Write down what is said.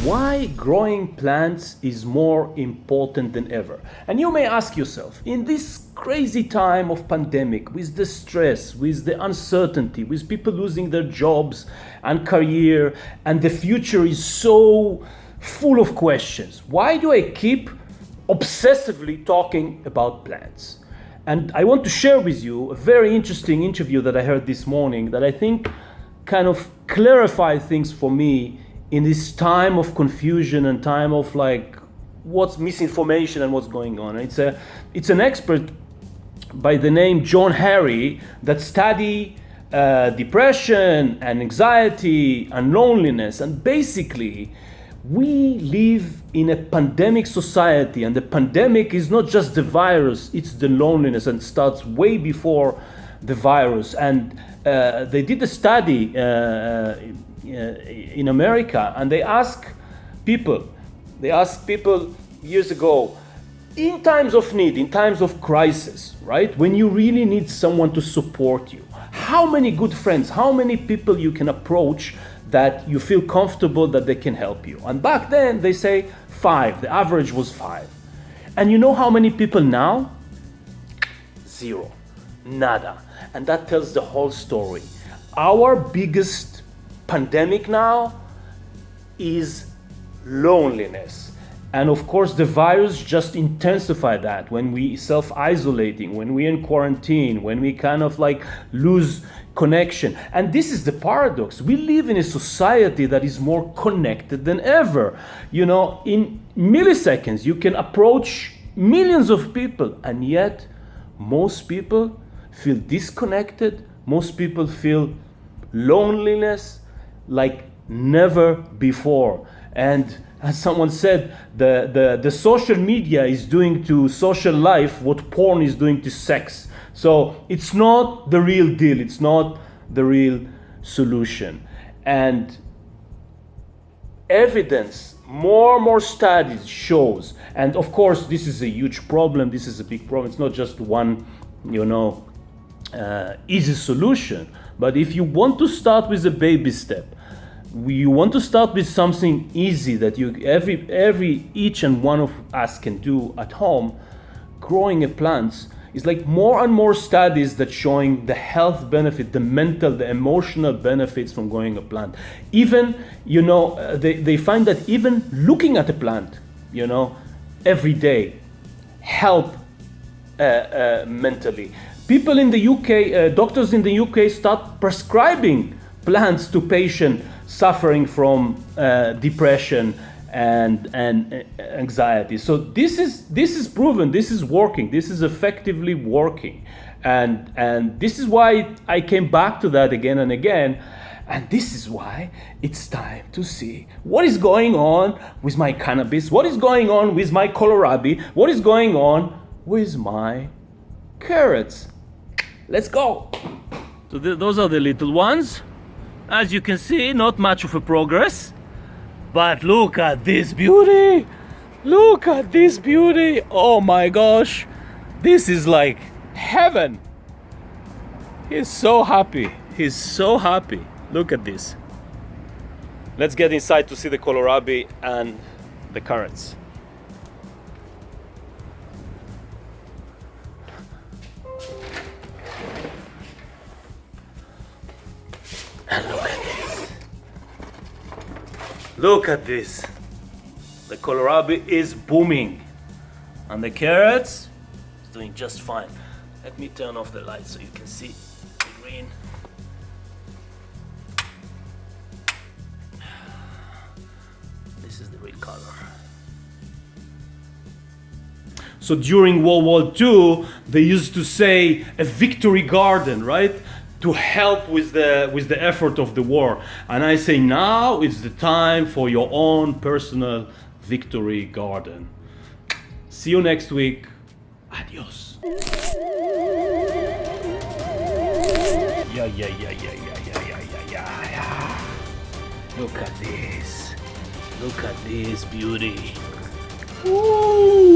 Why growing plants is more important than ever. And you may ask yourself, in this crazy time of pandemic, with the stress, with the uncertainty, with people losing their jobs and career, and the future is so full of questions, why do I keep obsessively talking about plants? And I want to share with you a very interesting interview that I heard this morning that I think kind of clarified things for me in this time of confusion and time of like what's misinformation and what's going on. It's an expert by the name John Harry that study depression and anxiety and loneliness. And basically, we live in a pandemic society, and the pandemic is not just the virus, it's the loneliness, and starts way before the virus. And they did a study in America, and they asked people years ago, in times of need, in times of crisis, right? When you really need someone to support you, how many good friends, how many people you can approach that you feel comfortable that they can help you? And back then they say 5, the average was 5. And you know how many people now? 0, nada. And that tells the whole story. Our biggest pandemic now is loneliness. And of course the virus just intensified that when we self-isolating, when we're in quarantine, when we kind of like lose connection. And this is the paradox. We live in a society that is more connected than ever. You know, in milliseconds you can approach millions of people, and yet most people feel disconnected. Most people feel loneliness like never before. And as someone said, the social media is doing to social life what porn is doing to sex. So it's not the real deal. It's not the real solution. And evidence, more studies shows, and of course this is a huge problem. This is a big problem. It's not just one, easy solution. But if you want to start with a baby step, you want to start with something easy that each and one of us can do at home. Growing a plant is like more and more studies that showing the health benefit, the mental, the emotional benefits from growing a plant. Even, they find that even looking at a plant, every day help mentally. People in the UK, doctors in the UK start prescribing plants to patients suffering from depression and anxiety. So this is proven. This is working. This is effectively working, and this is why I came back to that again and again. And this is why it's time to see what is going on with my cannabis, what is going on with my kohlrabi, what is going on with my carrots. Let's go. So those are the little ones. As you can see, not much of a progress, but look at this beauty. Look at this beauty. Oh my gosh. This is like heaven. He's so happy. He's so happy. Look at this. Let's get inside to see the kohlrabi and the carrots. And look at this. Look at this. The kohlrabi is booming. And the carrots is doing just fine. Let me turn off the light so you can see the green. This is the real color. So during World War II, they used to say a victory garden, right? To help with the effort of the war. And I say now is the time for your own personal victory garden. See you next week. Adios. Yeah. Look at this. Look at this beauty. Woo!